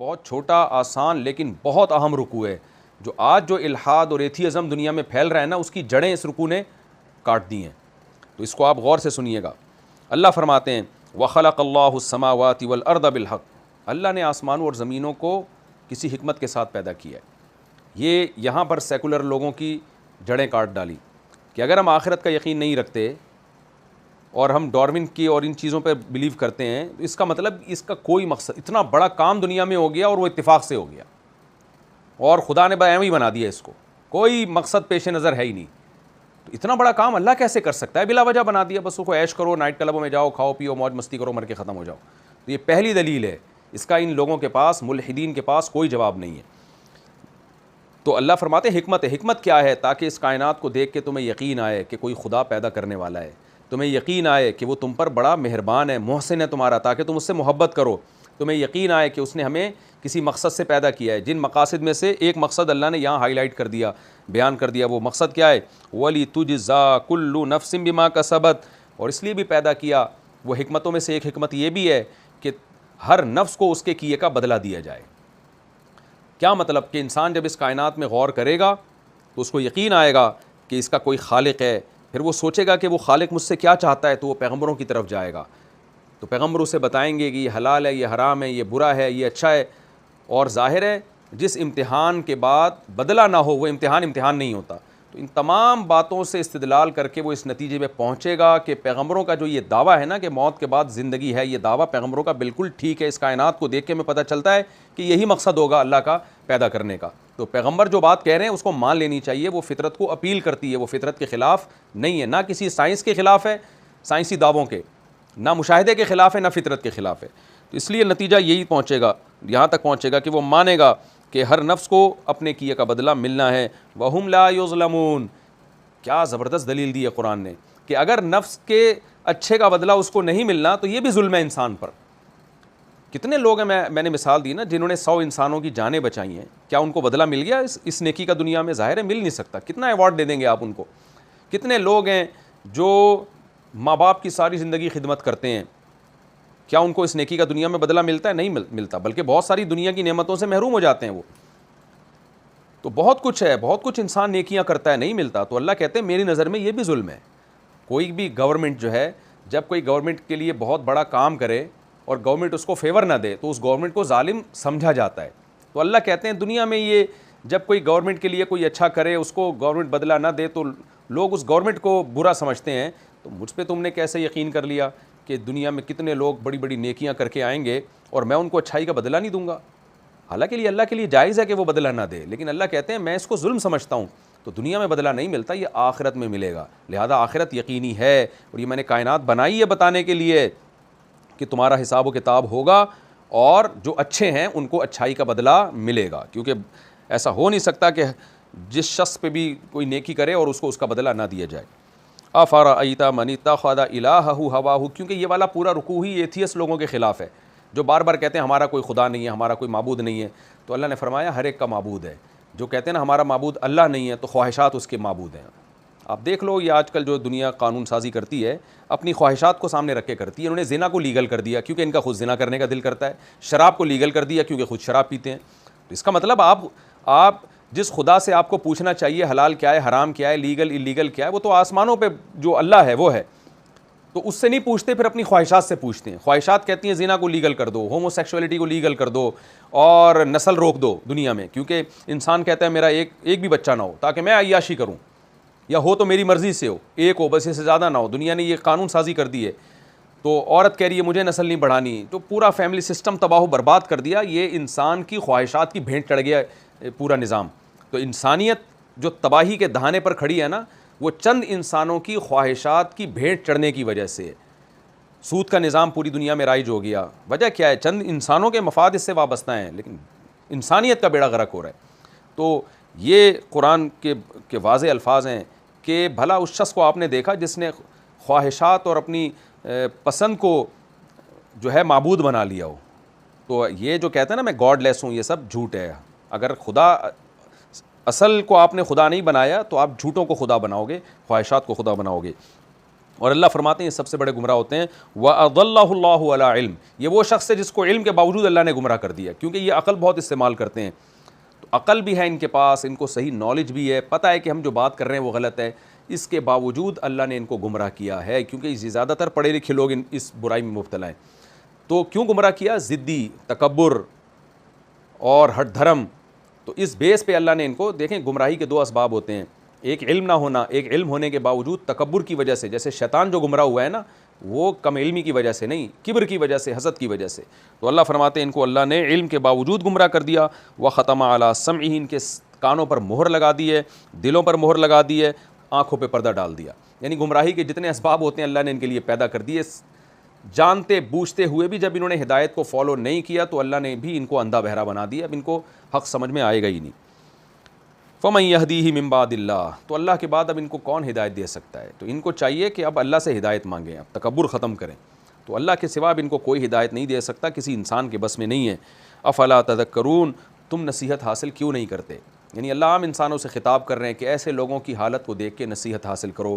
بہت چھوٹا آسان لیکن بہت اہم رکوع ہے. جو آج جو الحاد اور ایتھیزم دنیا میں پھیل رہا ہے نا، اس کی جڑیں اس رکوع نے کاٹ دی ہیں. تو اس کو آپ غور سے سنیے گا. اللہ فرماتے ہیں وَخَلَقَ اللَّهُ السَّمَاوَاتِ وَالْأَرْضَ بِالْحَقِّ، اللہ نے آسمانوں اور زمینوں کو کسی حکمت کے ساتھ پیدا کیا ہے. یہ یہاں پر سیکولر لوگوں کی جڑیں کاٹ ڈالی کہ اگر ہم آخرت کا یقین نہیں رکھتے اور ہم ڈارون کی اور ان چیزوں پہ بلیو کرتے ہیں، تو اس کا مطلب اس کا کوئی مقصد، اتنا بڑا کام دنیا میں ہو گیا اور وہ اتفاق سے ہو گیا اور خدا نے ایویں ہی بنا دیا، اس کو کوئی مقصد پیش نظر ہے ہی نہیں. تو اتنا بڑا کام اللہ کیسے کر سکتا ہے؟ بلا وجہ بنا دیا، بس اس کو عیش کرو، نائٹ کلبوں میں جاؤ، کھاؤ پیو، موج مستی کرو، مر کے ختم ہو جاؤ. تو یہ پہلی دلیل ہے. اس کا ان لوگوں کے پاس، ملحدین کے پاس کوئی جواب نہیں ہے. تو اللہ فرماتے ہیں حکمت کیا ہے؟ تاکہ اس کائنات کو دیکھ کے تمہیں یقین آئے کہ کوئی خدا پیدا کرنے والا ہے، تمہیں یقین آئے کہ وہ تم پر بڑا مہربان ہے، محسن ہے تمہارا، تاکہ تم اس سے محبت کرو. تمہیں یقین آئے کہ اس نے ہمیں کسی مقصد سے پیدا کیا ہے. جن مقاصد میں سے ایک مقصد اللہ نے یہاں ہائی لائٹ کر دیا، بیان کر دیا. وہ مقصد کیا ہے؟ وَلِتُجْزَىٰ كُلُّ نَفْسٍ بِمَا كَسَبَتْ، اور اس لیے بھی پیدا کیا. وہ حکمتوں میں سے ایک حکمت یہ بھی ہے کہ ہر نفس کو اس کے کیے کا بدلہ دیا جائے. کیا مطلب؟ کہ انسان جب اس کائنات میں غور کرے گا تو اس کو یقین آئے گا کہ اس کا کوئی خالق ہے. پھر وہ سوچے گا کہ وہ خالق مجھ سے کیا چاہتا ہے، تو وہ پیغمبروں کی طرف جائے گا. تو پیغمبر اسے بتائیں گے کہ یہ حلال ہے، یہ حرام ہے، یہ برا ہے، یہ اچھا ہے. اور ظاہر ہے جس امتحان کے بعد بدلہ نہ ہو وہ امتحان نہیں ہوتا. تو ان تمام باتوں سے استدلال کر کے وہ اس نتیجے پہ پہنچے گا کہ پیغمبروں کا جو یہ دعویٰ ہے نا کہ موت کے بعد زندگی ہے، یہ دعویٰ پیغمبروں کا بالکل ٹھیک ہے. اس کائنات کو دیکھ کے ہمیں پتہ چلتا ہے کہ یہی مقصد ہوگا اللہ کا پیدا کرنے کا. تو پیغمبر جو بات کہہ رہے ہیں اس کو مان لینی چاہیے. وہ فطرت کو اپیل کرتی ہے، وہ فطرت کے خلاف نہیں ہے، نہ کسی سائنس کے خلاف ہے، سائنسی دعووں کے، نہ مشاہدے کے خلاف ہے، نہ فطرت کے خلاف ہے. تو اس لیے نتیجہ یہی پہنچے گا، یہاں تک پہنچے گا کہ وہ مانے گا کہ ہر نفس کو اپنے کیے کا بدلہ ملنا ہے. وَهُمْ لَا يُظْلَمُونَ. کیا زبردست دلیل دی ہے قرآن نے کہ اگر نفس کے اچھے کا بدلہ اس کو نہیں ملنا تو یہ بھی ظلم ہے انسان پر. کتنے لوگ ہیں، میں نے مثال دی نا، جنہوں نے 100 انسانوں کی جانیں بچائی ہیں، کیا ان کو بدلہ مل گیا اس نیکی کا دنیا میں؟ ظاہر ہے مل نہیں سکتا. کتنا ایوارڈ دے دیں گے آپ ان کو؟ کتنے لوگ ہیں جو ماں باپ کی ساری زندگی خدمت کرتے ہیں، کیا ان کو اس نیکی کا دنیا میں بدلہ ملتا ہے؟ نہیں ملتا، بلکہ بہت ساری دنیا کی نعمتوں سے محروم ہو جاتے ہیں وہ. تو بہت کچھ ہے، بہت کچھ انسان نیکیاں کرتا ہے، نہیں ملتا. تو اللہ کہتے ہیں میری نظر میں یہ بھی ظلم ہے. کوئی بھی گورنمنٹ جو ہے، جب کوئی گورنمنٹ کے لیے بہت بڑا کام کرے اور گورنمنٹ اس کو فیور نہ دے تو اس گورنمنٹ کو ظالم سمجھا جاتا ہے. تو اللہ کہتے ہیں دنیا میں یہ جب کوئی گورنمنٹ کے لیے کوئی اچھا کرے، اس کو گورنمنٹ بدلہ نہ دے تو لوگ اس گورنمنٹ کو برا سمجھتے ہیں. تو مجھ پہ تم نے کیسے یقین کر لیا کہ دنیا میں کتنے لوگ بڑی بڑی نیکیاں کر کے آئیں گے اور میں ان کو اچھائی کا بدلہ نہیں دوں گا؟ حالانکہ اللہ کے لیے جائز ہے کہ وہ بدلہ نہ دے، لیکن اللہ کہتے ہیں میں اس کو ظلم سمجھتا ہوں. تو دنیا میں بدلہ نہیں ملتا، یہ آخرت میں ملے گا. لہذا آخرت یقینی ہے، اور یہ میں نے کائنات بنائی ہے بتانے کے لیے کہ تمہارا حساب و کتاب ہوگا اور جو اچھے ہیں ان کو اچھائی کا بدلہ ملے گا. کیونکہ ایسا ہو نہیں سکتا کہ جس شخص پہ بھی کوئی نیکی کرے اور اس کو اس کا بدلہ نہ دیا جائے. افرأیت من اتخذ الہہ ہواہ، کیونکہ یہ والا پورا رکوع ہی ایتھیس لوگوں کے خلاف ہے جو بار بار کہتے ہیں ہمارا کوئی خدا نہیں ہے، ہمارا کوئی معبود نہیں ہے. تو اللہ نے فرمایا ہر ایک کا معبود ہے. جو کہتے ہیں نا ہمارا معبود اللہ نہیں ہے، تو خواہشات اس کے معبود ہیں. آپ دیکھ لو یہ آج کل جو دنیا قانون سازی کرتی ہے اپنی خواہشات کو سامنے رکھ کے کرتی ہے. انہوں نے زنا کو لیگل کر دیا کیونکہ ان کا خود زنا کرنے کا دل کرتا ہے. شراب کو لیگل کر دیا کیونکہ خود شراب پیتے ہیں. تو اس کا مطلب آپ جس خدا سے آپ کو پوچھنا چاہیے حلال کیا ہے، حرام کیا ہے، لیگل اللیگل کیا ہے، وہ تو آسمانوں پہ جو اللہ ہے وہ ہے. تو اس سے نہیں پوچھتے، پھر اپنی خواہشات سے پوچھتے ہیں. خواہشات کہتی ہیں زنا کو لیگل کر دو، ہومو سیکشولیٹی کو لیگل کر دو اور نسل روک دو دنیا میں. کیونکہ انسان کہتا ہے میرا ایک بھی بچہ نہ ہو تاکہ میں عیاشی کروں، یا ہو تو میری مرضی سے ہو، ایک ہو بس، اس سے زیادہ نہ ہو. دنیا نے یہ قانون سازی کر دی ہے. تو عورت کہہ رہی ہے مجھے نسل نہیں بڑھانی، تو پورا فیملی سسٹم تباہ و برباد کر دیا. یہ انسان کی خواہشات کی بھینٹ چڑھ گیا پورا نظام. تو انسانیت جو تباہی کے دہانے پر کھڑی ہے نا، وہ چند انسانوں کی خواہشات کی بھینٹ چڑھنے کی وجہ سے. سود کا نظام پوری دنیا میں رائج ہو گیا. وجہ کیا ہے؟ چند انسانوں کے مفاد اس سے وابستہ ہیں، لیکن انسانیت کا بیڑا غرق ہو رہا ہے. تو یہ قرآن کے واضح الفاظ ہیں کہ بھلا اس شخص کو آپ نے دیکھا جس نے خواہشات اور اپنی پسند کو جو ہے معبود بنا لیا ہو. تو یہ جو کہتے ہیں نا میں گاڈ لیس ہوں، یہ سب جھوٹ ہے. اگر خدا اصل کو آپ نے خدا نہیں بنایا تو آپ جھوٹوں کو خدا بناؤ گے، خواہشات کو خدا بناؤ گے. اور اللہ فرماتے ہیں یہ سب سے بڑے گمراہ ہوتے ہیں وَأَضَلَّهُ اللَّهُ عَلَىٰ علم، یہ وہ شخص ہے جس کو علم کے باوجود اللہ نے گمراہ کر دیا، کیونکہ یہ عقل بہت استعمال کرتے ہیں، تو عقل بھی ہے ان کے پاس، ان کو صحیح نالج بھی ہے، پتہ ہے کہ ہم جو بات کر رہے ہیں وہ غلط ہے، اس کے باوجود اللہ نے ان کو گمراہ کیا ہے، کیونکہ یہ زیادہ تر پڑھے لکھے لوگ اس برائی میں مبتلا ہیں۔ تو کیوں گمراہ کیا؟ ضدی، تکبر اور ہٹ دھرم، تو اس بیس پہ اللہ نے ان کو، دیکھیں گمراہی کے دو اسباب ہوتے ہیں، ایک علم نہ ہونا، ایک علم ہونے کے باوجود تکبر کی وجہ سے، جیسے شیطان جو گمراہ ہوا ہے نا وہ کم علمی کی وجہ سے نہیں، کبر کی وجہ سے، حسد کی وجہ سے، تو اللہ فرماتے ہیں ان کو اللہ نے علم کے باوجود گمراہ کر دیا، وختم علی سمعہ، ان کے کانوں پر مہر لگا دی ہے، دلوں پر مہر لگا دی ہے، آنکھوں پہ پردہ ڈال دیا، یعنی گمراہی کے جتنے اسباب ہوتے ہیں اللہ نے ان کے لیے پیدا کر دیے، جانتے بوجھتے ہوئے بھی جب انہوں نے ہدایت کو فالو نہیں کیا تو اللہ نے بھی ان کو اندھا بہرا بنا دیا، اب ان کو حق سمجھ میں آئے گا ہی نہیں۔ فَمَن يَهْدِيهِ مِن بَعْدِ اللَّهِ، تو اللہ کے بعد اب ان کو کون ہدایت دے سکتا ہے؟ تو ان کو چاہیے کہ اب اللہ سے ہدایت مانگیں، اب تکبر ختم کریں، تو اللہ کے سوا اب ان کو کوئی ہدایت نہیں دے سکتا، کسی انسان کے بس میں نہیں ہے۔ افلا تذکرون، تم نصیحت حاصل کیوں نہیں کرتے؟ یعنی اللہ عام انسانوں سے خطاب کر رہے ہیں کہ ایسے لوگوں کی حالت کو دیکھ کے نصیحت حاصل کرو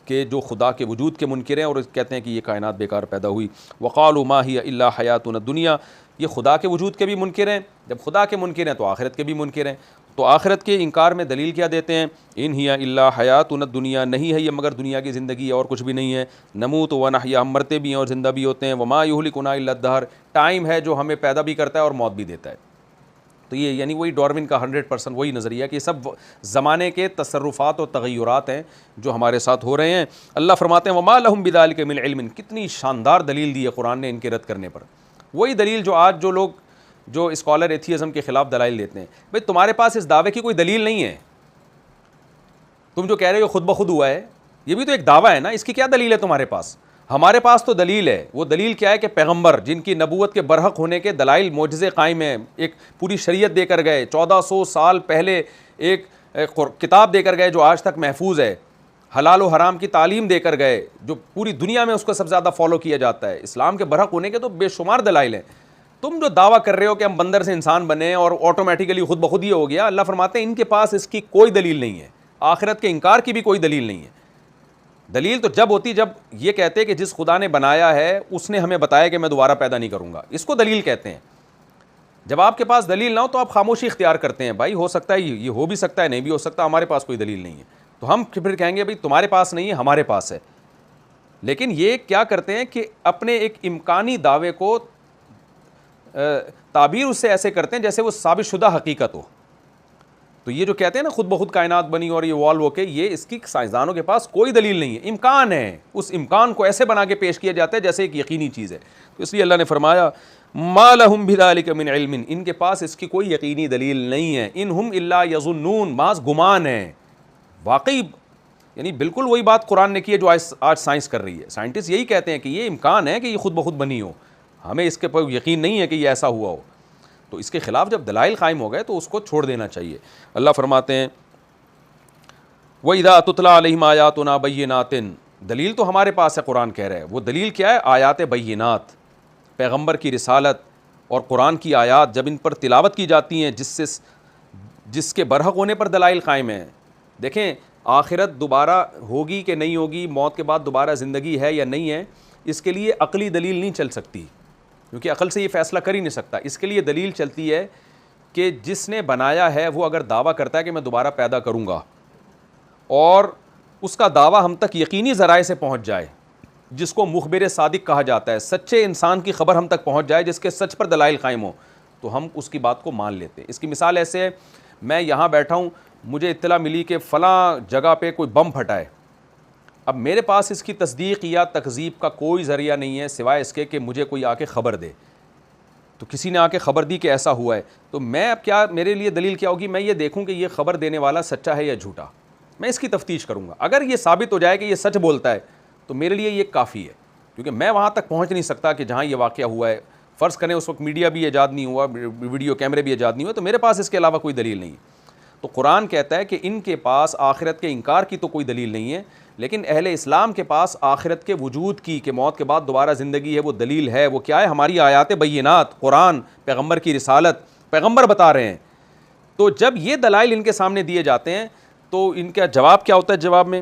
کہ جو خدا کے وجود کے منکر ہیں اور کہتے ہیں کہ یہ کائنات بیکار پیدا ہوئی، وقالوا ما هي الا حیاتنا الدنیا، یہ خدا کے وجود کے بھی منکر ہیں، جب خدا کے منکر ہیں تو آخرت کے بھی منکر ہیں، تو آخرت کے انکار میں دلیل کیا دیتے ہیں؟ ان ہی الا حیاتنا الدنیا، نہیں ہے یہ مگر دنیا کی زندگی اور کچھ بھی نہیں ہے، نموت و نحیا، ہم مرتے بھی ہیں اور زندہ بھی ہوتے ہیں، وما یہلکنا الا الدہر، ٹائم ہے جو ہمیں پیدا بھی کرتا ہے اور موت بھی دیتا ہے۔ تو یہ یعنی وہی ڈارون کا 100% وہی نظریہ کہ یہ سب زمانے کے تصرفات اور تغیرات ہیں جو ہمارے ساتھ ہو رہے ہیں۔ اللہ فرماتے ہیں وما لہم بذلک من علم، کتنی شاندار دلیل دی ہے قرآن نے ان کے رد کرنے پر، وہی دلیل جو آج جو لوگ جو اسکالر ایتھیزم کے خلاف دلائل دیتے ہیں، بھئی تمہارے پاس اس دعوے کی کوئی دلیل نہیں ہے، تم جو کہہ رہے ہو خود بخود ہوا ہے، یہ بھی تو ایک دعویٰ ہے نا، اس کی کیا دلیل ہے تمہارے پاس؟ ہمارے پاس تو دلیل ہے، وہ دلیل کیا ہے کہ پیغمبر جن کی نبوت کے برحق ہونے کے دلائل معجزے قائم ہیں، ایک پوری شریعت دے کر گئے، 1400 سال پہلے ایک کتاب دے کر گئے جو آج تک محفوظ ہے، حلال و حرام کی تعلیم دے کر گئے جو پوری دنیا میں اس کو سب سے زیادہ فالو کیا جاتا ہے، اسلام کے برحق ہونے کے تو بے شمار دلائل ہیں۔ تم جو دعویٰ کر رہے ہو کہ ہم بندر سے انسان بنے اور آٹومیٹیکلی خود بخود یہ ہو گیا، اللہ فرماتے ہیں ان کے پاس اس کی کوئی دلیل نہیں ہے، آخرت کے انکار کی بھی کوئی دلیل نہیں ہے۔ دلیل تو جب ہوتی جب یہ کہتے کہ جس خدا نے بنایا ہے اس نے ہمیں بتایا کہ میں دوبارہ پیدا نہیں کروں گا، اس کو دلیل کہتے ہیں۔ جب آپ کے پاس دلیل نہ ہو تو آپ خاموشی اختیار کرتے ہیں، بھائی ہو سکتا ہے یہ ہو بھی سکتا ہے، نہیں بھی ہو سکتا، ہمارے پاس کوئی دلیل نہیں ہے، تو ہم پھر کہیں گے بھائی تمہارے پاس نہیں ہے ہمارے پاس ہے۔ لیکن یہ کیا کرتے ہیں کہ اپنے ایک امکانی دعوے کو تعبیر اس سے ایسے کرتے ہیں جیسے وہ ثابت شدہ حقیقت ہو۔ تو یہ جو کہتے ہیں نا خود بخود کائنات بنی اور یہ والو کے، یہ اس کی سائنسدانوں کے پاس کوئی دلیل نہیں ہے، امکان ہے، اس امکان کو ایسے بنا کے پیش کیا جاتا ہے جیسے ایک یقینی چیز ہے۔ تو اس لیے اللہ نے فرمایا ما لہم بذلک من علم، ان کے پاس اس کی کوئی یقینی دلیل نہیں ہے، ان ہم الا یظنون، محض گمان ہے۔ واقعی یعنی بالکل وہی بات قرآن نے کی ہے جو آج سائنس کر رہی ہے، سائنٹسٹ یہی کہتے ہیں کہ یہ امکان ہے کہ یہ خود بخود بنی ہو، ہمیں اس کے پر یقین نہیں ہے کہ یہ ایسا ہوا ہو۔ تو اس کے خلاف جب دلائل قائم ہو گئے تو اس کو چھوڑ دینا چاہیے۔ اللہ فرماتے ہیں وَإِذَا تُتْلَىٰ عَلَيْهِمْ آيَاتُنَا بَيِّنَاتٍ، دلیل تو ہمارے پاس ہے، قرآن کہہ رہا ہے، وہ دلیل کیا ہے؟ آیات بینات، پیغمبر کی رسالت اور قرآن کی آیات جب ان پر تلاوت کی جاتی ہیں جس کے برحق ہونے پر دلائل قائم ہیں۔ دیکھیں آخرت دوبارہ ہوگی کہ نہیں ہوگی، موت کے بعد دوبارہ زندگی ہے یا نہیں ہے، اس کے لیے عقلی دلیل نہیں چل سکتی، کیونکہ عقل سے یہ فیصلہ کر ہی نہیں سکتا۔ اس کے لیے دلیل چلتی ہے کہ جس نے بنایا ہے وہ اگر دعویٰ کرتا ہے کہ میں دوبارہ پیدا کروں گا اور اس کا دعویٰ ہم تک یقینی ذرائع سے پہنچ جائے، جس کو مخبر صادق کہا جاتا ہے، سچے انسان کی خبر ہم تک پہنچ جائے جس کے سچ پر دلائل قائم ہو، تو ہم اس کی بات کو مان لیتے ہیں۔ اس کی مثال ایسے ہے، میں یہاں بیٹھا ہوں، مجھے اطلاع ملی کہ فلاں جگہ پہ کوئی بم پھٹا ہے، اب میرے پاس اس کی تصدیق یا تکذیب کا کوئی ذریعہ نہیں ہے سوائے اس کے کہ مجھے کوئی آ کے خبر دے، تو کسی نے آ کے خبر دی کہ ایسا ہوا ہے، تو میں اب کیا، میرے لیے دلیل کیا ہوگی؟ میں یہ دیکھوں کہ یہ خبر دینے والا سچا ہے یا جھوٹا، میں اس کی تفتیش کروں گا، اگر یہ ثابت ہو جائے کہ یہ سچ بولتا ہے تو میرے لیے یہ کافی ہے، کیونکہ میں وہاں تک پہنچ نہیں سکتا کہ جہاں یہ واقعہ ہوا ہے، فرض کریں اس وقت میڈیا بھی ایجاد نہیں ہوا، ویڈیو کیمرے بھی ایجاد نہیں ہوئے، تو میرے پاس اس کے علاوہ کوئی دلیل نہیں ہے۔ تو قرآن کہتا ہے کہ ان کے پاس آخرت کے انکار کی تو کوئی دلیل نہیں ہے، لیکن اہل اسلام کے پاس آخرت کے وجود کی، کہ موت کے بعد دوبارہ زندگی ہے، وہ دلیل ہے۔ وہ کیا ہے؟ ہماری آیات بینات، قرآن، پیغمبر کی رسالت، پیغمبر بتا رہے ہیں۔ تو جب یہ دلائل ان کے سامنے دیے جاتے ہیں تو ان کا جواب کیا ہوتا ہے؟ جواب میں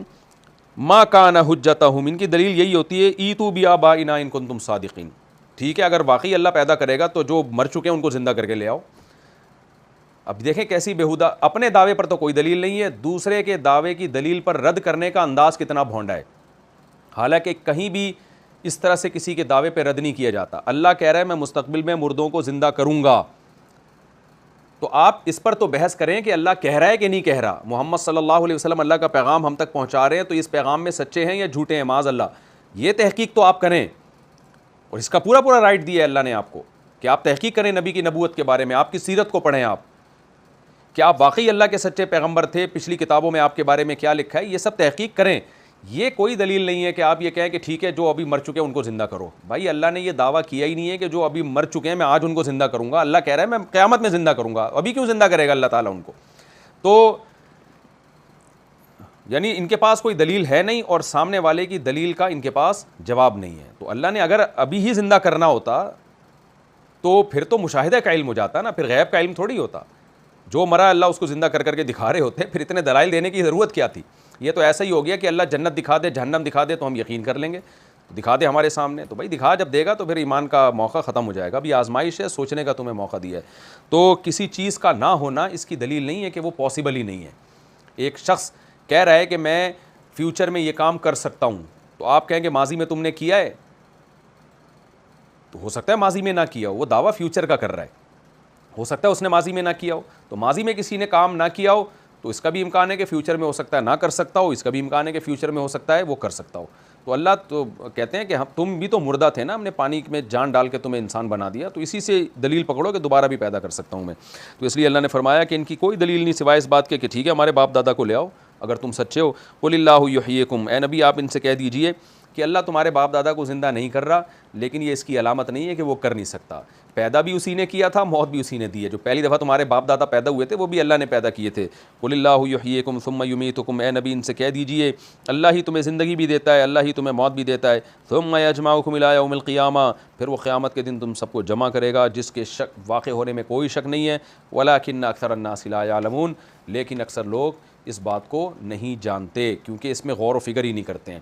ما کان حجتہم، ان کی دلیل یہی ہوتی ہے ایتو بآبائنا ان کنتم صادقین، ٹھیک ہے اگر واقعی اللہ پیدا کرے گا تو جو مر چکے ہیں ان کو زندہ کر کے لے آؤ۔ اب دیکھیں کیسی بیہودہ، اپنے دعوے پر تو کوئی دلیل نہیں ہے، دوسرے کے دعوے کی دلیل پر رد کرنے کا انداز کتنا بھونڈا ہے، حالانکہ کہیں بھی اس طرح سے کسی کے دعوے پہ رد نہیں کیا جاتا۔ اللہ کہہ رہا ہے میں مستقبل میں مردوں کو زندہ کروں گا، تو آپ اس پر تو بحث کریں کہ اللہ کہہ رہا ہے کہ نہیں کہہ رہا، محمد صلی اللہ علیہ وسلم اللہ کا پیغام ہم تک پہنچا رہے ہیں تو اس پیغام میں سچے ہیں یا جھوٹے ہیں، معاذ اللہ، یہ تحقیق تو آپ کریں، اور اس کا پورا پورا رائٹ دیا ہے اللہ نے آپ کو کہ آپ تحقیق کریں نبی کی نبوت کے بارے میں، آپ کی سیرت کو پڑھیں، آپ کہ آپ واقعی اللہ کے سچے پیغمبر تھے، پچھلی کتابوں میں آپ کے بارے میں کیا لکھا ہے، یہ سب تحقیق کریں۔ یہ کوئی دلیل نہیں ہے کہ آپ یہ کہیں کہ ٹھیک ہے جو ابھی مر چکے ہیں ان کو زندہ کرو، بھائی اللہ نے یہ دعویٰ کیا ہی نہیں ہے کہ جو ابھی مر چکے ہیں میں آج ان کو زندہ کروں گا، اللہ کہہ رہا ہے میں قیامت میں زندہ کروں گا، ابھی کیوں زندہ کرے گا اللہ تعالیٰ ان کو؟ تو یعنی ان کے پاس کوئی دلیل ہے نہیں اور سامنے والے کی دلیل کا ان کے پاس جواب نہیں ہے، تو اللہ نے اگر ابھی ہی زندہ کرنا ہوتا تو پھر تو مشاہدہ کا علم ہو جاتا نا، پھر غیب کا علم تھوڑی ہوتا، جو مرا اللہ اس کو زندہ کر کے دکھا رہے ہوتے، پھر اتنے دلائل دینے کی ضرورت کیا تھی؟ یہ تو ایسا ہی ہو گیا کہ اللہ جنت دکھا دے جہنم دکھا دے تو ہم یقین کر لیں گے، دکھا دے ہمارے سامنے، تو بھائی دکھا جب دے گا تو پھر ایمان کا موقع ختم ہو جائے گا، ابھی آزمائش ہے، سوچنے کا تمہیں موقع دیا ہے۔ تو کسی چیز کا نہ ہونا اس کی دلیل نہیں ہے کہ وہ پاسبل ہی نہیں ہے۔ ایک شخص کہہ رہا ہے کہ میں فیوچر میں یہ کام کر سکتا ہوں، تو آپ کہیں کہ ماضی میں تم نے کیا ہے، تو ہو سکتا ہے ماضی میں نہ کیا ہو، وہ دعویٰ فیوچر کا کر رہا ہے، ہو سکتا ہے اس نے ماضی میں نہ کیا ہو، تو ماضی میں کسی نے کام نہ کیا ہو تو اس کا بھی امکان ہے کہ فیوچر میں ہو سکتا ہے نہ کر سکتا ہو، اس کا بھی امکان ہے کہ فیوچر میں ہو سکتا ہے وہ کر سکتا ہو۔ تو اللہ تو کہتے ہیں کہ تم بھی تو مردہ تھے نا، ہم نے پانی میں جان ڈال کے تمہیں انسان بنا دیا، تو اسی سے دلیل پکڑو کہ دوبارہ بھی پیدا کر سکتا ہوں میں۔ تو اس لیے اللہ نے فرمایا کہ ان کی کوئی دلیل نہیں سوائے اس بات کے کہ ٹھیک ہے ہمارے باپ دادا کو لے آؤ اگر تم سچے ہو۔ قل اللہ یحییکم، اے نبی آپ ان سے کہہ دیجئے کہ اللہ تمہارے باپ دادا کو زندہ نہیں کر رہا، لیکن یہ اس کی علامت نہیں ہے کہ وہ کر نہیں سکتا، پیدا بھی اسی نے کیا تھا، موت بھی اسی نے دی ہے، جو پہلی دفعہ تمہارے باپ دادا پیدا ہوئے تھے وہ بھی اللہ نے پیدا کیے تھے۔ قل اللہ یحییکم ثم یمیتکم، اے نبی ان سے کہہ دیجئے اللہ ہی تمہیں زندگی بھی دیتا ہے، اللہ ہی تمہیں موت بھی دیتا ہے، ثم یجمعکم الی یوم القیامہ، پھر وہ قیامت کے دن تم سب کو جمع کرے گا، جس کے شک واقع ہونے میں کوئی شک نہیں ہے، ولکن اکثر الناس لا یعلمون، لیکن اکثر لوگ اس بات کو نہیں جانتے کیونکہ اس میں غور و فکر ہی نہیں کرتے ہیں۔